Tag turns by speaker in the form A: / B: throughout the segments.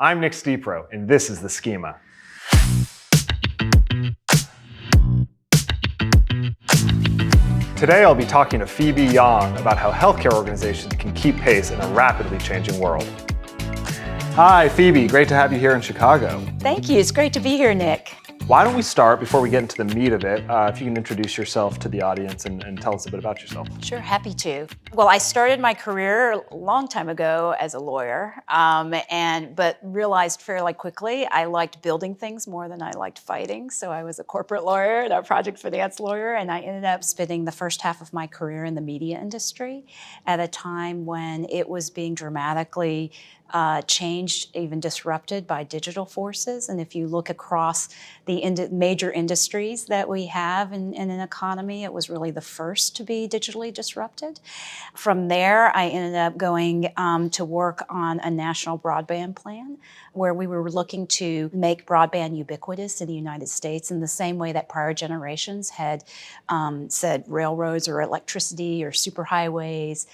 A: I'm Nick Stepro, and this is The Schema. Today I'll be talking to Phoebe Yang about how healthcare organizations can keep pace in a rapidly changing world. Hi, Phoebe. Great to have you here in Chicago.
B: Thank you. It's great to be here, Nick.
A: Why don't we start, before we get into the meat of it, if you can introduce yourself to the audience and tell us a bit about yourself.
B: Sure, happy to. Well, I started my career a long time ago as a lawyer, but realized fairly quickly I liked building things more than I liked fighting. So I was a corporate lawyer and a project finance lawyer, and I ended up spending the first half of my career in the media industry at a time when it was being dramatically changed, even disrupted by digital forces. And if you look across the major industries that we have in an economy, it was really the first to be digitally disrupted. From there, I ended up going to work on a national broadband plan where we were looking to make broadband ubiquitous in the United States in the same way that prior generations had said railroads or electricity or superhighways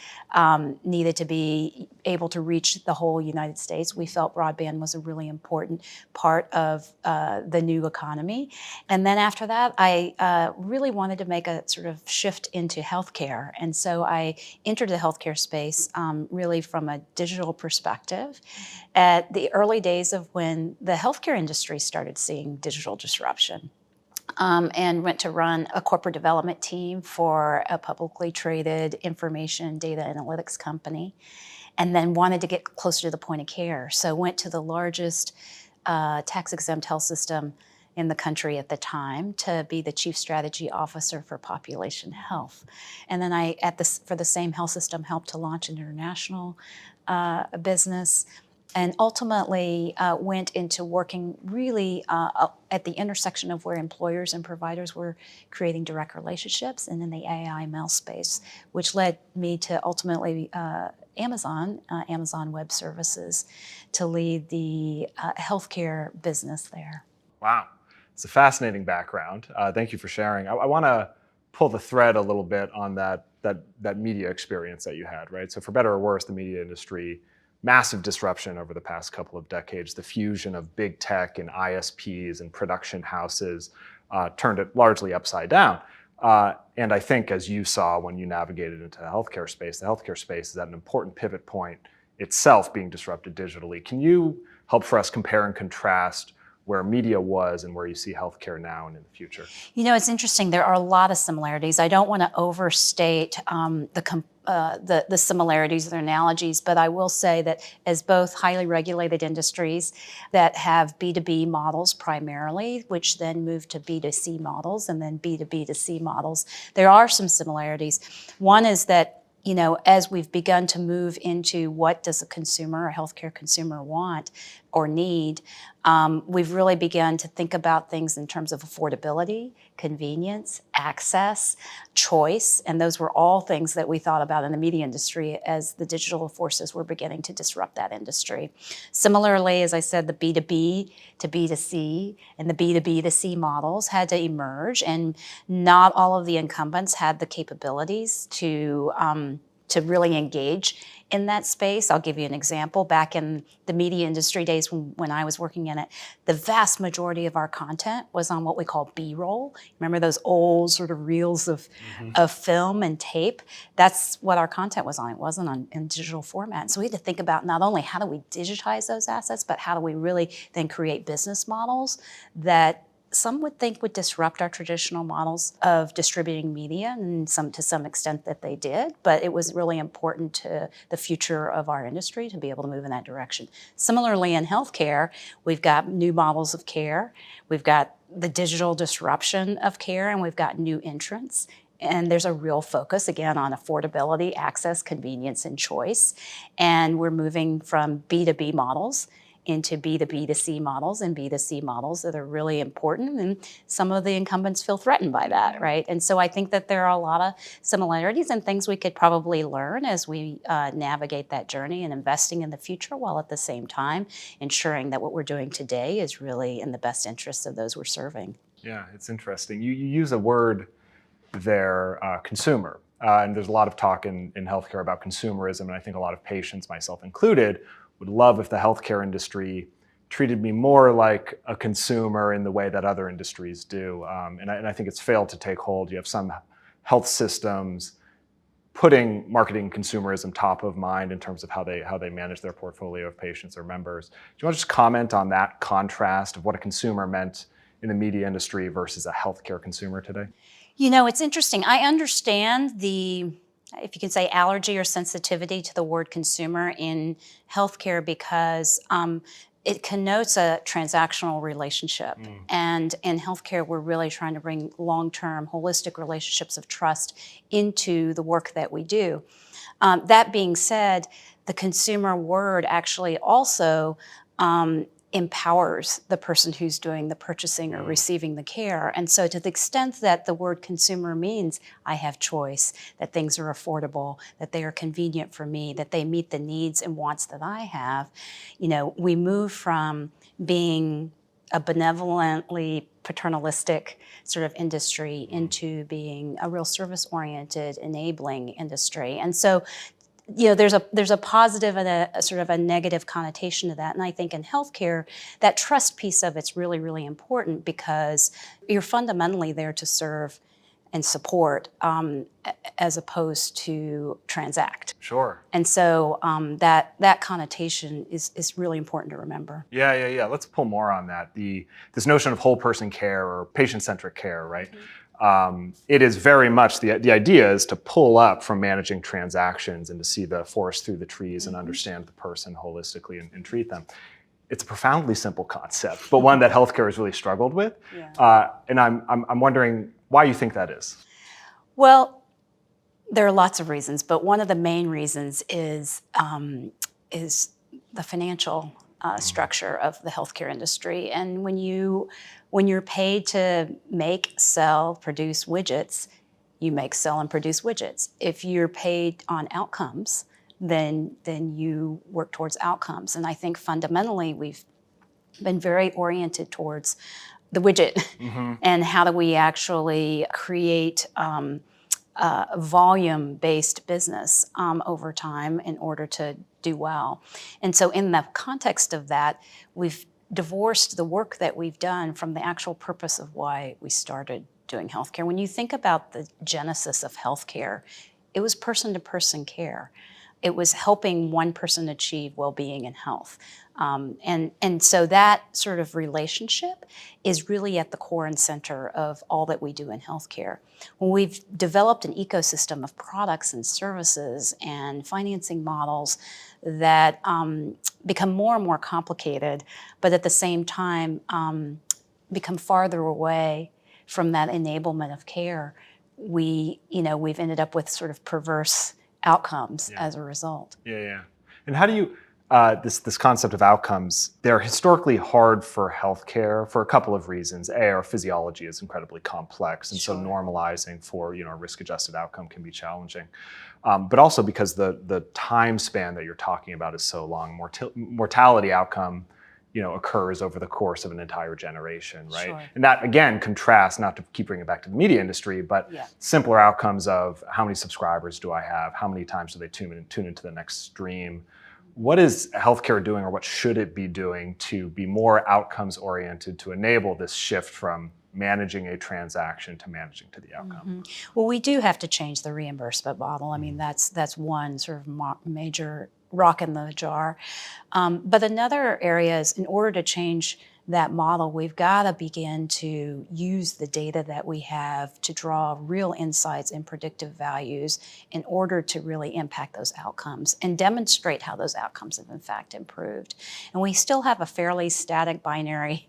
B: needed to be able to reach the whole United States. We felt broadband was a really important part of the new economy. And then after that, I really wanted to make a sort of shift into healthcare. And so I entered the healthcare space really from a digital perspective at the early days of when the healthcare industry started seeing digital disruption. And went to run a corporate development team for a publicly traded information data analytics company, and then wanted to get closer to the point of care. So went to the largest tax-exempt health system in the country at the time to be the chief strategy officer for population health. And then I, for the same health system, helped to launch an international business, and ultimately went into working really at the intersection of where employers and providers were creating direct relationships, and in the AI/ML space, which led me to ultimately Amazon Web Services, to lead the healthcare business there.
A: Wow, it's a fascinating background. Thank you for sharing. I want to pull the thread a little bit on that media experience that you had, right? So for better or worse, the media industry, massive disruption over the past couple of decades. The fusion of big tech and ISPs and production houses turned it largely upside down. And I think, as you saw when you navigated into the healthcare space is at an important pivot point itself, being disrupted digitally. Can you help for us compare and contrast where media was and where you see healthcare now and in the future?
B: You know, it's interesting. There are a lot of similarities. I don't want to overstate the similarities or analogies, but I will say that as both highly regulated industries that have B2B models primarily, which then move to B2C models and then B2B2C models, there are some similarities. One is that, you know, as we've begun to move into what does a consumer, a healthcare consumer, want or need, we've really begun to think about things in terms of affordability, convenience, access, choice, and those were all things that we thought about in the media industry as the digital forces were beginning to disrupt that industry. Similarly, as I said, the B2B to B2C and the B2B to C models had to emerge, and not all of the incumbents had the capabilities to really engage in that space. I'll give you an example. Back in the media industry days when I was working in it, the vast majority of our content was on what we call B-roll. Remember those old sort of reels of film and tape? That's what our content was on. It wasn't in digital format. So we had to think about not only how do we digitize those assets, but how do we really then create business models that some would think would disrupt our traditional models of distributing media, and to some extent that they did, but it was really important to the future of our industry to be able to move in that direction. Similarly, in healthcare, we've got new models of care, we've got the digital disruption of care, and we've got new entrants. And there's a real focus, again, on affordability, access, convenience, and choice. And we're moving from B2B models into B2B to C models and B2C models that are really important, and some of the incumbents feel threatened by that, right? And so I think that there are a lot of similarities and things we could probably learn as we navigate that journey and investing in the future, while at the same time ensuring that what we're doing today is really in the best interests of those we're serving.
A: Yeah, it's interesting. You use a word there, consumer. And there's a lot of talk in healthcare about consumerism, and I think a lot of patients, myself included, would love if the healthcare industry treated me more like a consumer in the way that other industries do. And I think it's failed to take hold. You have some health systems putting marketing consumerism top of mind in terms of how they manage their portfolio of patients or members. Do you want to just comment on that contrast of what a consumer meant in the media industry versus a healthcare consumer today?
B: It's interesting. I understand the, if you can say, allergy or sensitivity to the word consumer in healthcare because it connotes a transactional relationship. And in healthcare, we're really trying to bring long-term, holistic relationships of trust into the work that we do. That being said, the consumer word actually also empowers the person who's doing the purchasing or receiving the care. And so to the extent that the word consumer means I have choice, that things are affordable, that they are convenient for me, that they meet the needs and wants that I have, we move from being a benevolently paternalistic sort of industry into being a real service-oriented, enabling industry. And so there's a positive and a sort of a negative connotation to that. And I think in healthcare, that trust piece of it's really, really important because you're fundamentally there to serve and support as opposed to transact.
A: Sure.
B: And so that connotation is really important to remember.
A: Yeah. Let's pull more on that. This notion of whole person care or patient-centric care, right? It is very much, the idea is to pull up from managing transactions and to see the forest through the trees and understand the person holistically and treat them. It's a profoundly simple concept, but one that healthcare has really struggled with. And I'm wondering why you think that is.
B: Well, there are lots of reasons, but one of the main reasons is the financial structure of the healthcare industry. And when you're paid to make, sell, produce widgets, you make, sell, and produce widgets. If you're paid on outcomes, then you work towards outcomes. And I think fundamentally we've been very oriented towards the widget and how do we actually create volume-based business over time in order to do well. And so in the context of that, we've divorced the work that we've done from the actual purpose of why we started doing healthcare. When you think about the genesis of healthcare, it was person-to-person care. It was helping one person achieve well-being and health. And so that sort of relationship is really at the core and center of all that we do in healthcare. When we've developed an ecosystem of products and services and financing models that become more and more complicated, but at the same time become farther away from that enablement of care, we've ended up with sort of perverse outcomes as a result.
A: Yeah. And how do you, this concept of outcomes, they're historically hard for healthcare for a couple of reasons. Our physiology is incredibly complex, and so normalizing for a risk-adjusted outcome can be challenging. But also because the time span that you're talking about is so long. Mortality outcome occurs over the course of an entire generation, right?
B: Sure.
A: And that, again, contrasts, not to keep bringing it back to the media industry, but simpler outcomes of how many subscribers do I have? How many times do they tune into the next stream? What is healthcare doing, or what should it be doing to be more outcomes oriented to enable this shift from managing a transaction to managing to the outcome?
B: Well, we do have to change the reimbursement model. I mean, that's one sort of major rock in the jar. But another area is, in order to change that model, we've got to begin to use the data that we have to draw real insights and predictive values in order to really impact those outcomes and demonstrate how those outcomes have in fact improved. And we still have a fairly static binary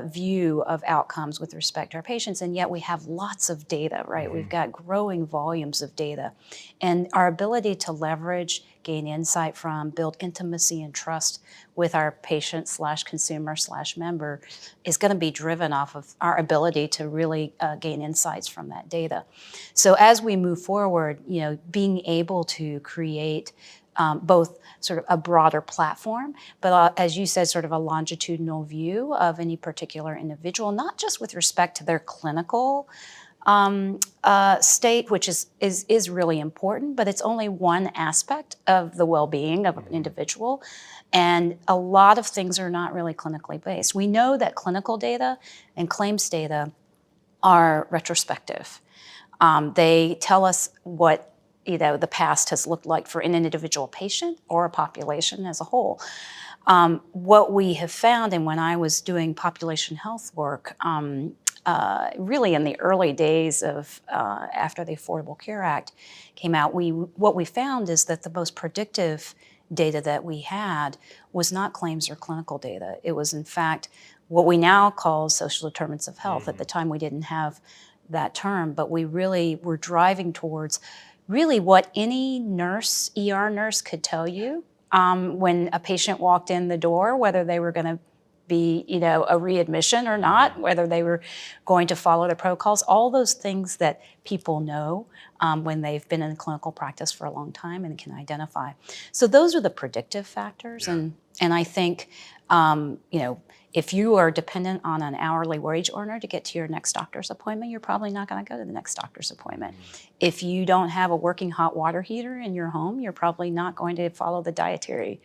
B: view of outcomes with respect to our patients, and yet we have lots of data, right? We've got growing volumes of data. And our ability to leverage, gain insight from, build intimacy and trust with our patient/consumer/member is going to be driven off of our ability to really gain insights from that data. So as we move forward, being able to create both sort of a broader platform, but as you said, sort of a longitudinal view of any particular individual, not just with respect to their clinical state, which is really important, but it's only one aspect of the well-being of an individual. And a lot of things are not really clinically based. We know that clinical data and claims data are retrospective. They tell us what the past has looked like for an individual patient or a population as a whole. What we have found, and when I was doing population health work, really in the early days of after the Affordable Care Act came out, what we found is that the most predictive data that we had was not claims or clinical data. It was in fact what we now call social determinants of health. At the time we didn't have that term, but we really were driving towards really what any nurse, ER nurse could tell you when a patient walked in the door, whether they were going to be, a readmission or not, whether they were going to follow the protocols, all those things that people know when they've been in clinical practice for a long time and can identify. So those are the predictive factors. Yeah. And I think, if you are dependent on an hourly wage earner to get to your next doctor's appointment, you're probably not going to go to the next doctor's appointment. If you don't have a working hot water heater in your home, you're probably not going to follow the dietary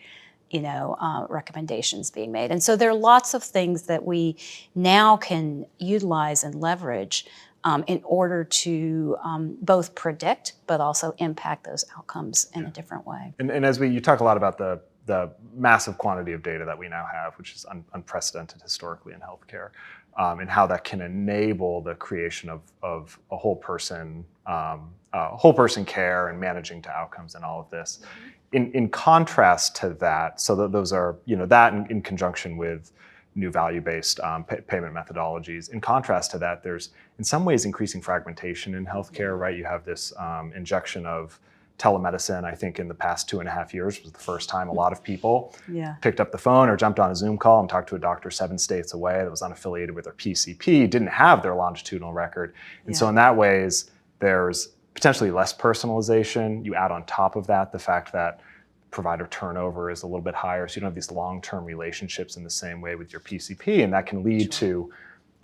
B: recommendations being made. And so there are lots of things that we now can utilize and leverage in order to both predict but also impact those outcomes in a different way.
A: And as you talk a lot about the massive quantity of data that we now have, which is unprecedented historically in healthcare, and how that can enable the creation of a whole person care and managing to outcomes and all of this. In contrast to that, so that those are, that in conjunction with new value-based payment methodologies. In contrast to that, there's in some ways increasing fragmentation in healthcare, right? You have this injection of telemedicine. I think in the past 2.5 years was the first time a lot of people picked up the phone or jumped on a Zoom call and talked to a doctor 7 states away that was unaffiliated with their PCP, didn't have their longitudinal record. And so in that ways, there's potentially less personalization. You add on top of that the fact that provider turnover is a little bit higher, so you don't have these long-term relationships in the same way with your PCP, and that can lead to,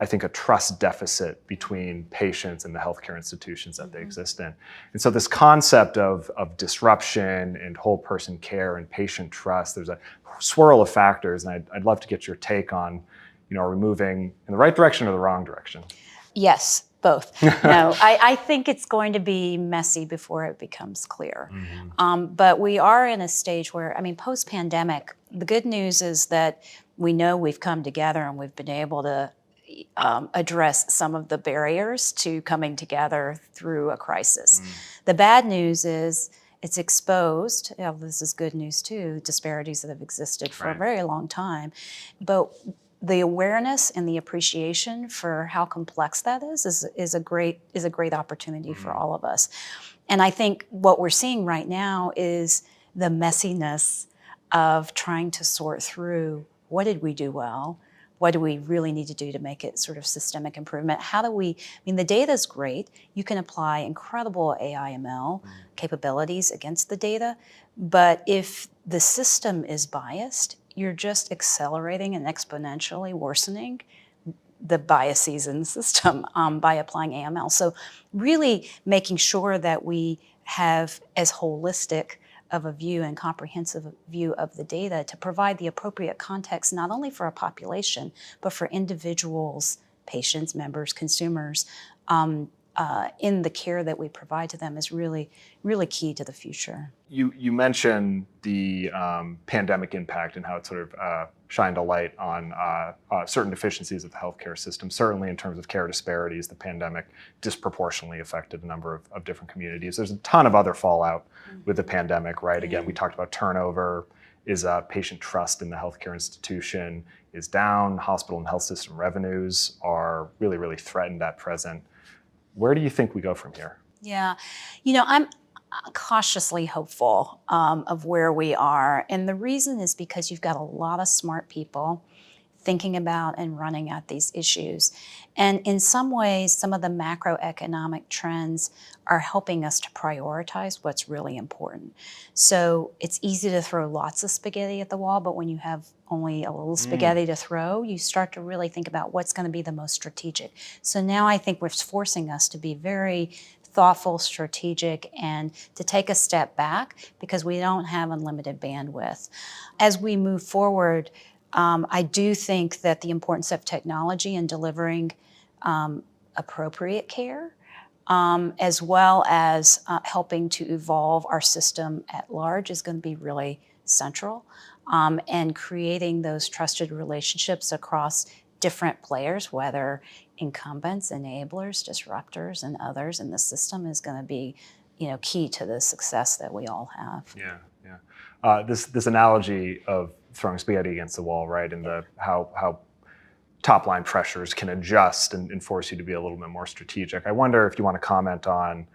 A: I think, a trust deficit between patients and the healthcare institutions that they exist in. And so this concept of disruption and whole person care and patient trust, there's a swirl of factors, and I'd love to get your take on, are we moving in the right direction or the wrong direction?
B: Yes, both. No, I think it's going to be messy before it becomes clear. But we are in a stage where, post-pandemic, the good news is that we know we've come together and we've been able to address some of the barriers to coming together through a crisis. The bad news is it's exposed, this is good news too, disparities that have existed for a very long time. But the awareness and the appreciation for how complex that is a great opportunity for all of us. And I think what we're seeing right now is the messiness of trying to sort through what did we do well, what do we really need to do to make it sort of systemic improvement? How do we, the data is great. You can apply incredible AI ML capabilities against the data, but if the system is biased, you're just accelerating and exponentially worsening the biases in the system by applying AML. So really making sure that we have as holistic of a view and comprehensive view of the data to provide the appropriate context, not only for a population, but for individuals, patients, members, consumers, in the care that we provide to them is really, really key to the future.
A: You mentioned the pandemic impact and how it sort of shined a light on certain deficiencies of the healthcare system. Certainly in terms of care disparities, the pandemic disproportionately affected a number of different communities. There's a ton of other fallout with the pandemic, right? Again, we talked about turnover, is patient trust in the healthcare institution is down, hospital and health system revenues are really, really threatened at present. Where do you think we go from here?
B: Yeah, I'm cautiously hopeful of where we are. And the reason is because you've got a lot of smart people thinking about and running at these issues. And in some ways, some of the macroeconomic trends are helping us to prioritize what's really important. So it's easy to throw lots of spaghetti at the wall, but when you have only a little spaghetti to throw, you start to really think about what's going to be the most strategic. So now I think we're forcing us to be very thoughtful, strategic, and to take a step back because we don't have unlimited bandwidth. As we move forward, I do think that the importance of technology in delivering appropriate care, as well as helping to evolve our system at large, is going to be really central. And creating those trusted relationships across different players, whether incumbents, enablers, disruptors, and others in the system, is going to be, key to the success that we all have.
A: Yeah. This analogy of throwing spaghetti against the wall, right, and how top line pressures can adjust and force you to be a little bit more strategic. I wonder if you want to comment on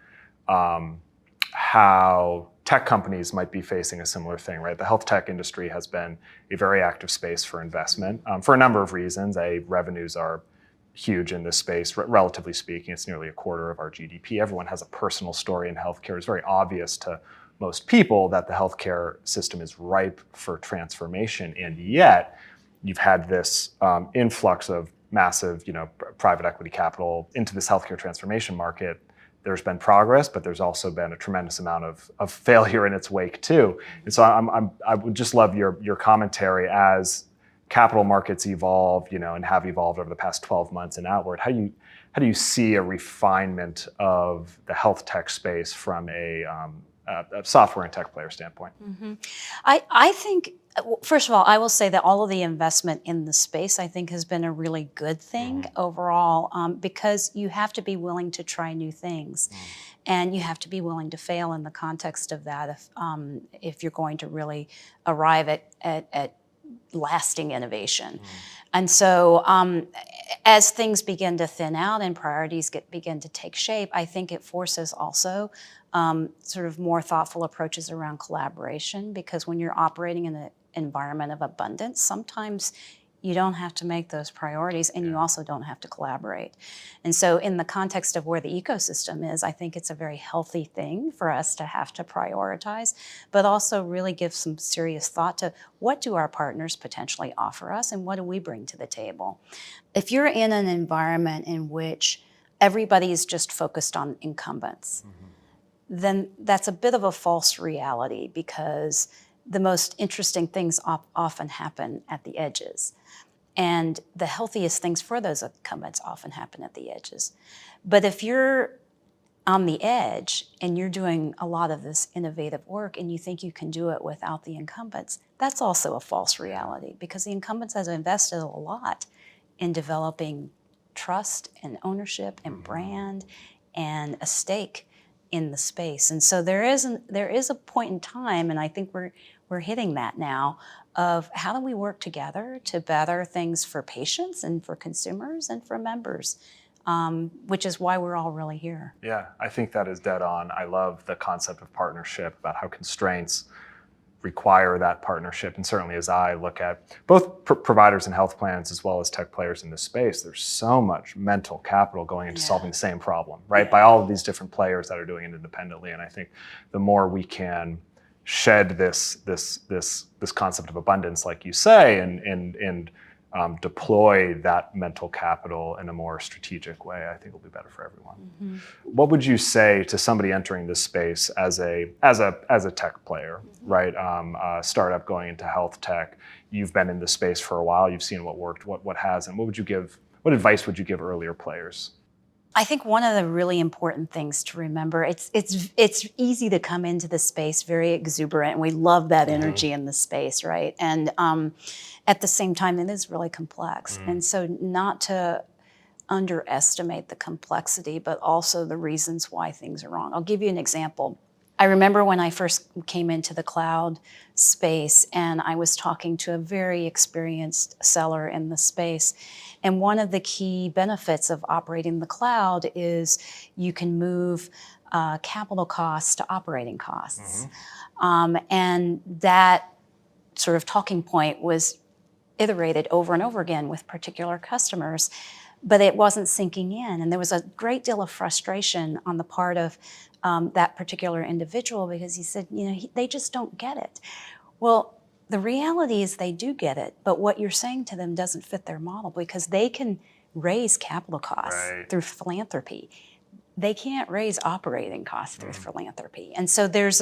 A: how tech companies might be facing a similar thing, right? The health tech industry has been a very active space for investment for a number of reasons. Revenues are huge in this space, relatively speaking. It's nearly a quarter of our GDP. Everyone has a personal story in healthcare. It's very obvious to most people that the healthcare system is ripe for transformation, and yet you've had this influx of massive, private equity capital into this healthcare transformation market. There's been progress, but there's also been a tremendous amount of failure in its wake too. And so I would just love your commentary as capital markets evolve, and have evolved over the past 12 months and outward. How do you see a refinement of the health tech space from a software and tech player standpoint?
B: Mm-hmm. I think, first of all, I will say that all of the investment in the space, I think, has been a really good thing overall, because you have to be willing to try new things. And you have to be willing to fail in the context of that if you're going to really arrive at lasting innovation. And so as things begin to thin out and priorities begin to take shape, I think it forces also sort of more thoughtful approaches around collaboration, because when you're operating in an environment of abundance, sometimes you don't have to make those priorities, and you also don't have to collaborate. And so in the context of where the ecosystem is, I think it's a very healthy thing for us to have to prioritize, but also really give some serious thought to what do our partners potentially offer us and what do we bring to the table. If you're in an environment in which everybody is just focused on incumbents, then that's a bit of a false reality, because the most interesting things often happen at the edges. And the healthiest things for those incumbents often happen at the edges. But if you're on the edge and you're doing a lot of this innovative work and you think you can do it without the incumbents, that's also a false reality, because the incumbents have invested a lot in developing trust and ownership and brand and a stake in the space. And so there is a point in time, and I think we're hitting that now, of how do we work together to better things for patients and for consumers and for members, which is why we're all really here.
A: Yeah, I think that is dead on. I love the concept of partnership, about how constraints require that partnership. And certainly as I look at both providers and health plans as well as tech players in this space, there's so much mental capital going into solving the same problem, right? By all of these different players that are doing it independently. And I think the more we can shed this concept of abundance, like you say, and deploy that mental capital in a more strategic way, I think it'll be better for everyone. What would you say to somebody entering this space as a tech player, right? Startup going into health tech. You've been in this space for a while. You've seen what worked, what hasn't. What advice would you give earlier players?
B: I think one of the really important things to remember, it's easy to come into the space very exuberant, and we love that energy in the space, right? And at the same time, it is really complex. And so not to underestimate the complexity, but also the reasons why things are wrong. I'll give you an example. I remember when I first came into the cloud space and I was talking to a very experienced seller in the space. And one of the key benefits of operating the cloud is you can move capital costs to operating costs. And that sort of talking point was iterated over and over again with particular customers, but it wasn't sinking in. And there was a great deal of frustration on the part of that particular individual because he said, they just don't get it. Well, the reality is they do get it, but what you're saying to them doesn't fit their model because they can raise capital costs through philanthropy. They can't raise operating costs through philanthropy. And so there's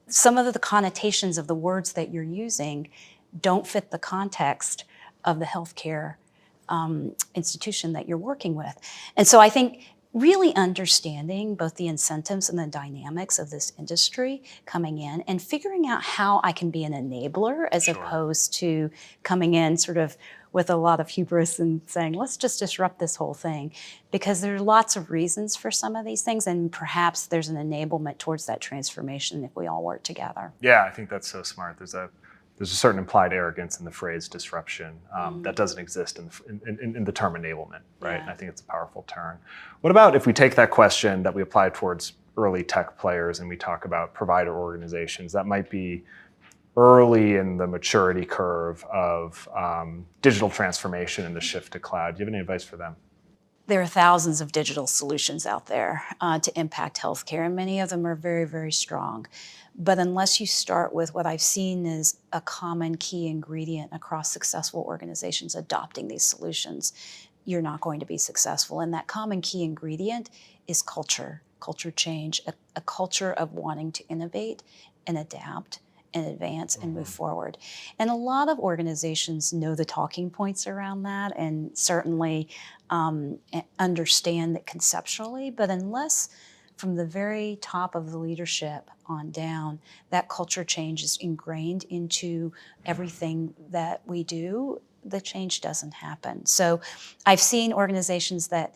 B: some of the connotations of the words that you're using don't fit the context of the healthcare institution that you're working with. And so I think really understanding both the incentives and the dynamics of this industry coming in and figuring out how I can be an enabler as opposed to coming in sort of with a lot of hubris and saying, let's just disrupt this whole thing. Because there are lots of reasons for some of these things, and perhaps there's an enablement towards that transformation if we all work together.
A: Yeah, I think that's so smart. There's a certain implied arrogance in the phrase disruption that doesn't exist in the term enablement, right? And I think it's a powerful term. What about if we take that question that we apply towards early tech players and we talk about provider organizations that might be early in the maturity curve of digital transformation and the shift to cloud? Do you have any advice for them?
B: There are thousands of digital solutions out there to impact healthcare, and many of them are very, very strong. But unless you start with what I've seen is a common key ingredient across successful organizations adopting these solutions, you're not going to be successful. And that common key ingredient is culture change, a culture of wanting to innovate and adapt and advance and move forward. And a lot of organizations know the talking points around that and certainly understand that conceptually, but unless from the very top of the leadership on down, that culture change is ingrained into everything that we do, the change doesn't happen. So I've seen organizations that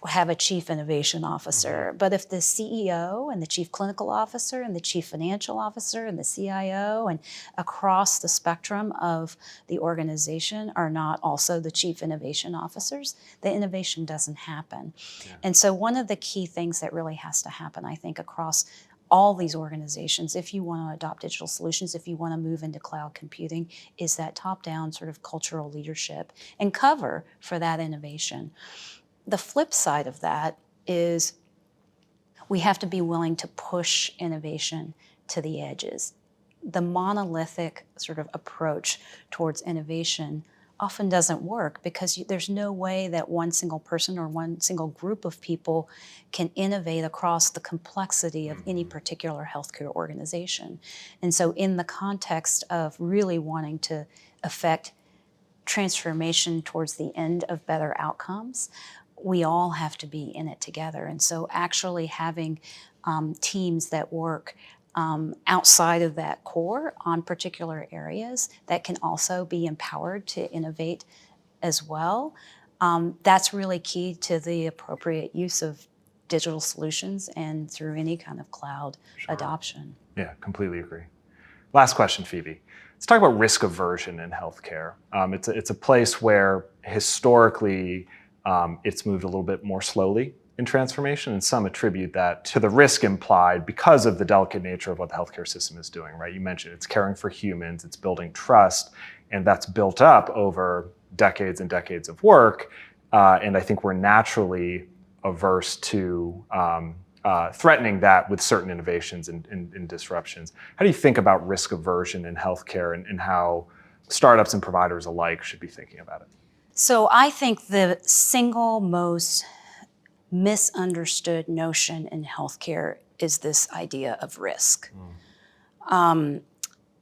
B: have a chief innovation officer, but if the CEO and the chief clinical officer and the chief financial officer and the CIO and across the spectrum of the organization are not also the chief innovation officers, the innovation doesn't happen. Yeah. And so one of the key things that really has to happen, I think, across all these organizations, if you want to adopt digital solutions, if you want to move into cloud computing, is that top-down sort of cultural leadership and cover for that innovation. The flip side of that is we have to be willing to push innovation to the edges. The monolithic sort of approach towards innovation often doesn't work because there's no way that one single person or one single group of people can innovate across the complexity of any particular healthcare organization. And so in the context of really wanting to affect transformation towards the end of better outcomes, we all have to be in it together. And so actually having teams that work outside of that core on particular areas that can also be empowered to innovate as well, that's really key to the appropriate use of digital solutions and through any kind of cloud adoption.
A: Yeah, completely agree. Last question, Phoebe. Let's talk about risk aversion in healthcare. It's a place where historically it's moved a little bit more slowly in transformation, and some attribute that to the risk implied because of the delicate nature of what the healthcare system is doing, right? You mentioned it's caring for humans, it's building trust, and that's built up over decades and decades of work. And I think we're naturally averse to threatening that with certain innovations and disruptions. How do you think about risk aversion in healthcare and how startups and providers alike should be thinking about it?
B: So I think the single most misunderstood notion in healthcare is this idea of risk.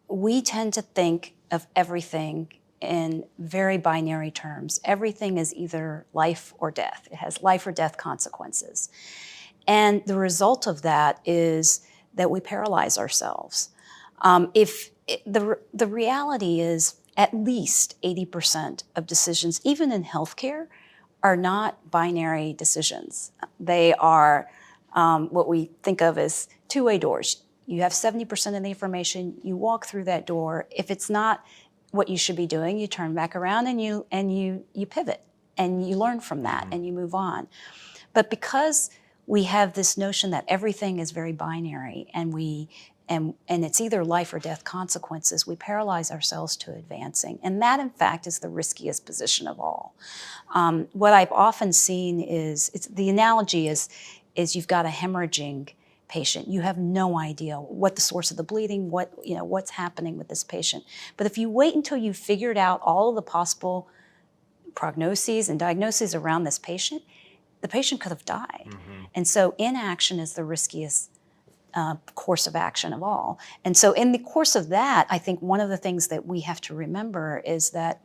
B: We tend to think of everything in very binary terms. Everything is either life or death. It has life or death consequences. And the result of that is that we paralyze ourselves. The reality is at least 80% of decisions, even in healthcare, are not binary decisions. They are what we think of as two-way doors. You have 70% of the information, you walk through that door. If it's not what you should be doing, you turn back around and you pivot and you learn from that and you move on. But because we have this notion that everything is very binary and and it's either life or death consequences, we paralyze ourselves to advancing. And that, in fact, is the riskiest position of all. What I've often seen is, the analogy is you've got a hemorrhaging patient. You have no idea what the source of the bleeding, what's happening with this patient. But if you wait until you've figured out all of the possible prognoses and diagnoses around this patient, the patient could have died. Mm-hmm. And so inaction is the riskiest course of action of all. And so in the course of that, I think one of the things that we have to remember is that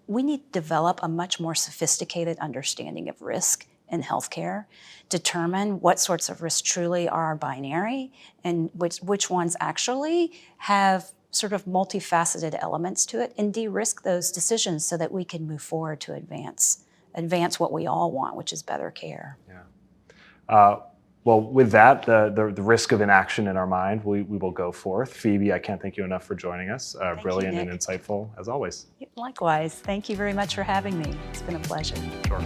B: we need to develop a much more sophisticated understanding of risk in healthcare, determine what sorts of risks truly are binary and which ones actually have sort of multifaceted elements to it, and de-risk those decisions so that we can move forward to advance what we all want, which is better care.
A: Yeah. Well, with that, the risk of inaction in our mind, we will go forth. Phoebe, I can't thank you enough for joining us. Brilliant and insightful, as always.
B: Likewise. Thank you very much for having me. It's been a pleasure.
A: Sure.